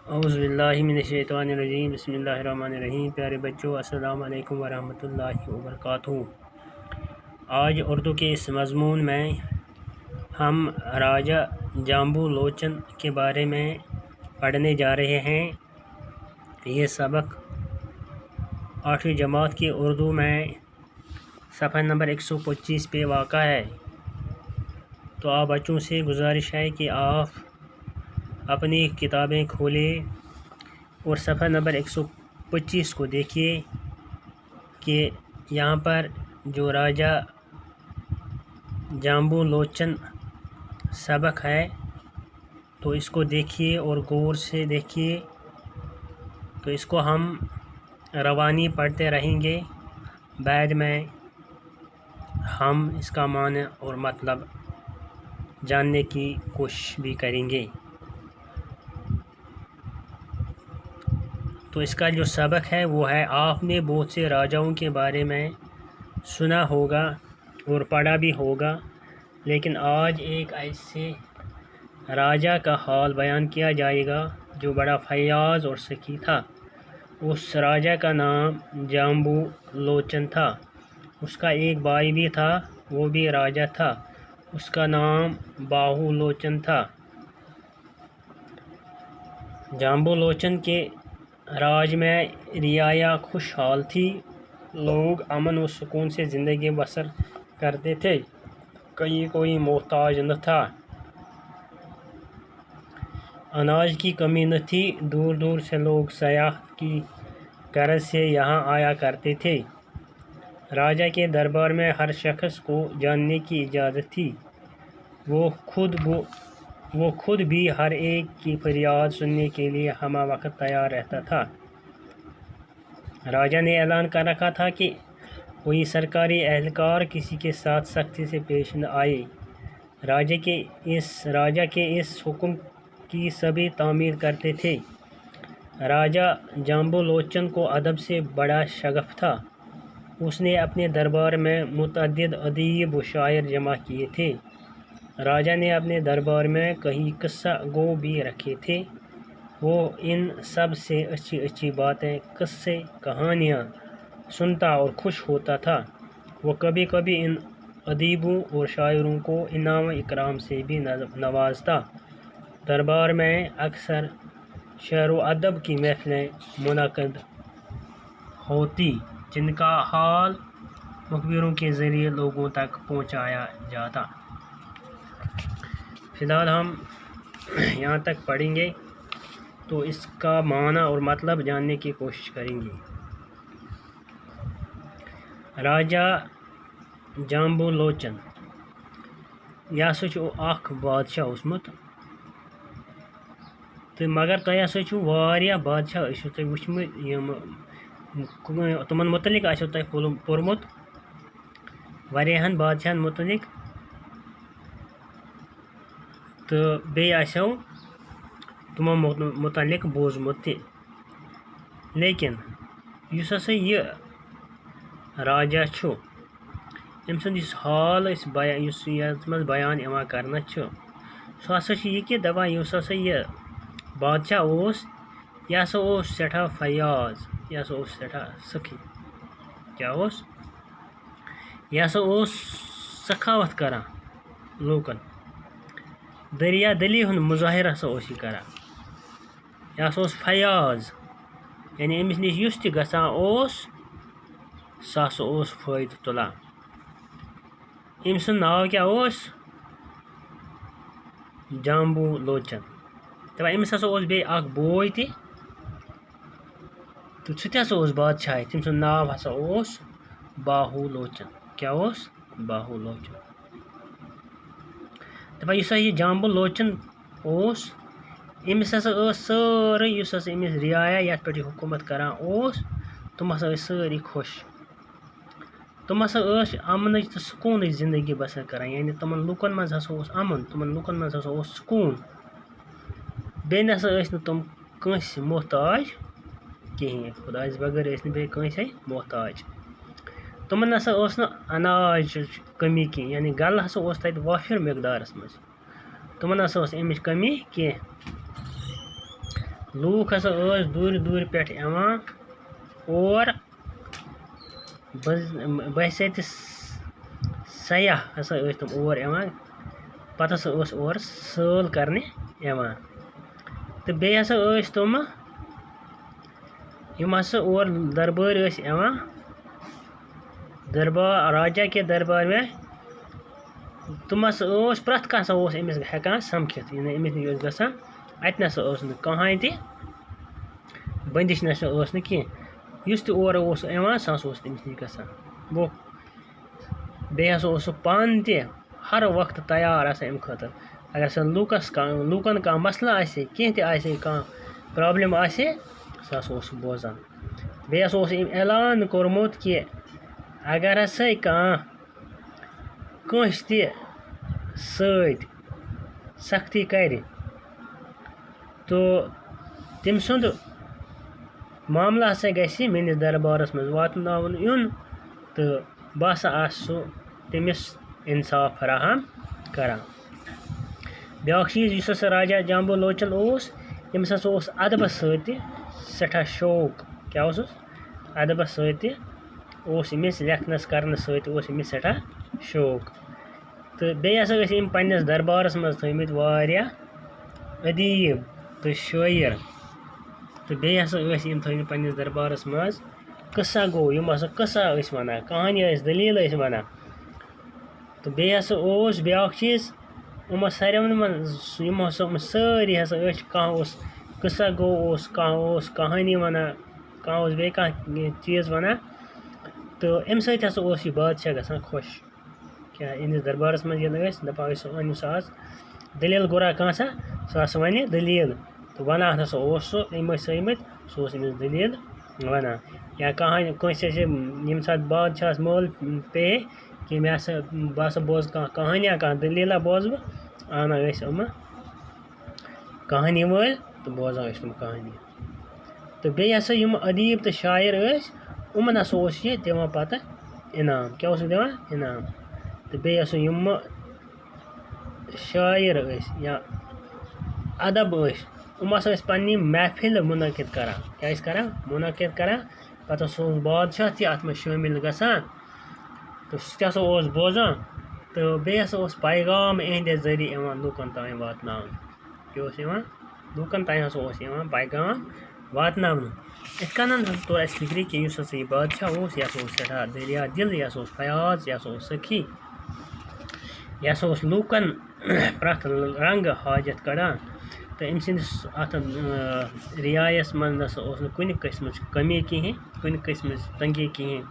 औज़ुबिल्लाहिमिनश्शैतानिर्रजीम बिस्मिल्लाहिर्रहमानिर्रहीम। प्यारे बच्चों, अस्सलाम वालेकुम वरहमतुल्लाहि वबरकातुहू। आज उर्दू के इस मज़मून में हम राजा जाम्बू लोचन के बारे में पढ़ने जा रहे हैं। ये सबक 8वीं जमात की उर्दू में सफ़ा नंबर 125 पे वाक़ा है। तो आप बच्चों से गुजारिश है कि आप अपनी किताबें खोलें और सफ़ा नंबर 125 को देखिए कि यहाँ पर जो राजा जाम्बू लोचन सबक है, तो इसको देखिए और गौर से देखिए। तो इसको हम रवानी पढ़ते रहेंगे, बाद में हम इसका माने और मतलब जानने की कोशिश भी करेंगे। तो इसका जो सबक है वो है, आपने बहुत से राजाओं के बारे में सुना होगा और पढ़ा भी होगा, लेकिन आज एक ऐसे राजा का हाल बयान किया जाएगा जो बड़ा फयाज और सखी था। उस राजा का नाम जाम्बू लोचन था। उसका एक भाई भी था, वो भी राजा था। उसका नाम बाहू लोचन था। जाम्बू लोचन के राज में रियाया खुशहाल थी। लोग अमन व सुकून से ज़िंदगी बसर करते थे। कोई मोहताज न था। अनाज की कमी न थी। दूर दूर से लोग सयाहत की गरज से यहाँ आया करते थे। राजा के दरबार में हर शख्स को जानने की इजाज़त थी। वो खुद भी हर एक की फरियाद सुनने के लिए हमा वक्त तैयार रहता था। राजा ने ऐलान कर रखा था कि कोई सरकारी एहलकार किसी के साथ सख्ती से पेश न आए। राजा के इस हुक्म की सभी तामील करते थे। राजा जाम्बू लोचन को अदब से बड़ा शगफ था। उसने अपने दरबार में मुतअद्दिद अदीब व शायर जमा किए थे। राजा ने अपने दरबार में कई किस्सा गो भी रखे थे। वो इन सब से अच्छी अच्छी बातें, किस्से, कहानियाँ सुनता और खुश होता था। वो कभी कभी इन अदीबों और शायरों को इनाम इकराम से भी नवाजता। दरबार में अक्सर शेर व अदब की महफिलें मुनक़िद होती, जिनका हाल मुखबिरों के ज़रिए लोगों तक पहुँचाया जाता। फ़िलहाल हम यहाँ तक पढ़ेंगे, तो इसका माना और मतलब जानने की कोशिश करेंगे। राजा जाम्बू लोचन यह अख बादशाह उसमुत, तो मगर तुम हसा वारिया बादशाह वुचमुत, तुमन मुतलिक पोर्मुत वारियाहन बादशाहन मुतलिक, तो बेयो तुमो मुतलिक बोजमुत ते। लेकिन युस हसा यह राजा छु, अम सुंद युस हाल युस यथ मज बयान इवान करना छु, सो हसा यह कि दपान युस हसा यह बादशाह ओस, यह हसा ओस सठा फयाज, यह हसा ओस सठा सखी। क्या ओस? यह हसा ओस सखावत करान लोकन, दरिया दली हुन मुजाहिर हसा ओस यह करान। यह हसा ओस फयाज, यानी अमिस निश युस ति गसान ओस, सह हसा ओस फायदे तुलान। अम सुंद नाव क्या ओस? जाम्बू लोचन। तब अमिस हसा ओस बे अख बोय ते, तो सह हसा ओस बादशाह। तम सुंद नाव हसा ओस बाहू लोचन। क्या ओस? बाहू लोचन। दपान युस यह जाम्बू लोचन ओस, अमिस हसा सारे युस हसा अमिस रियाया यथ पे हुकूमत करान ओस, तुम हसा सारी खुश। तुम हसा अमन तो सुकून जिंदगी बसर करान, यानी तुमन लुकन मज हसा ओस अमन, तुमन लुकन मज हसा ओस सुकून। बे नसा ٲسۍ नहٕ तुम कٲंसि मोहताज कहें, खुदायस बगैर ٲسۍ नहٕ बे कٲंसि मोहताज। तुमन हसा ٲस नहٕ अनाज कमी कहें, यानी गल हसा ओस तत वाफिर मिकदारस मज। तुमन हसा ٲस अमिच कमी कहें। लूक हसा दूर दूर पे और बहसत सयाह हसा तम और पत हसा और साल करने तो बे हसा तम यम हसा और दरबार दरबार राजा के दरबार में तुम हसा प्रथ कह अमिस हेकान समखित अमिस नश गसान अत नसा कहानी ति बंदिश नसा कह तौर सह तमिस नश गसान गो बे हसा पान ते हर वक्त तैयार अम खतर अगर सह लूकन कह मसला कह प्रॉब्लम सह बोजान बे ऐलान कोरमुत कि अगर हसा कंस ति सख्ती कर तो तम सुंद मामला हसा गि मेनिस दरबारस मज वातनावन यून तो बह हसा तमिस इंसाफ फराहम करान ब्याक चीज हसा राजा जाम्बू लोचन यमस हसा अदबस सठा शौक क्या अदबस अमिस लेखनस करने समिस सठा शौक तो बे हसा पन्नस दरबारस मज थमित वारिया अदीब तो शायर तो बे हसा थमित पन्नस दरबारस मज किस्सा गो यम हसा किस्सा वन कहानी दलील वन तो बे हसा ब्याक चीज सारे मन सारी हसा कह किस्सा गो कह कहानी वन कह बे चीज वन तो अम ससा बादशाह गसान खुश क्या इस दरबारस मज दपान आज दलील गुरा कह सह वन दलील तो वन हसा सह समित अमिस दलील वन या कहानी कंस यम सात बादशाह मोल पे कि मे हसा बह हसा बोज कहानिया कह दलीला बोज आना कहानी वल तो बोजान तम कहानी तो बे हसा अदीब तो शायर उमन हसा दिवान पत इनाम क्या दिवान इनाम तो बे हसा शायर या अदब हसा पन्नी महफिल मुनक़िद करान क्या करान मुनक़िद करान पत बादशाह तथ में शामिल गसान तो सह हसा बोजान तो बे हसा पैगाम इहंदे जरिए लूकन तान वातन क्या लूकन तान हसा पैगाम वातन इत कन तोर फिक्र कि यह बादशाह यह सठा दरिया दिल यह फयाज यह सखी यह लूकन प्रथ रंग हाजत कड़ान तो अम अत रियायस मन कुन किस्म कमी कहें कुन किस्म तंगी कहें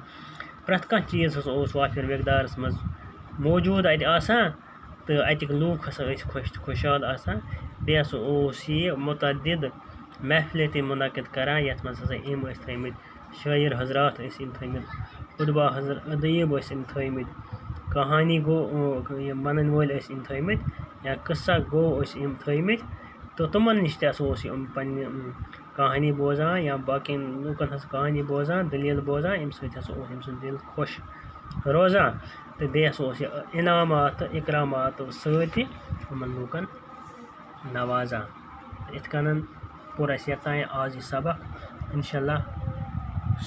प्रथ कह चीज़ वाफिर मिकदारस मज मौजूद तो अतिक लूक हसा खुशहाल बे हसा यह मुतअद्दिद महफिल ते मुनक़िद करान यथ मज हसा थमित शायर हजरात थमित खुतबा अदीब थमित कहानी गो वन वल थमित या किस्सा गो थमित तो तुमन नश पन्ने कहानी बोजान या बाकी लूकन हस कहानी बोजान दलील बोजान अम सम दिल खुश रोजान तो बे इनामात इकरामात सतन लूकन नवाजान इत कन पोर यतान आज यह सबक इंशाल्लाह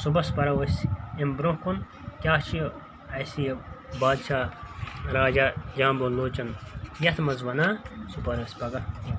सुबह परो अम ब्रोह कुन क्या बादशाह राजा जाम्बू लोचन यथ मज वनान सह परो पगह।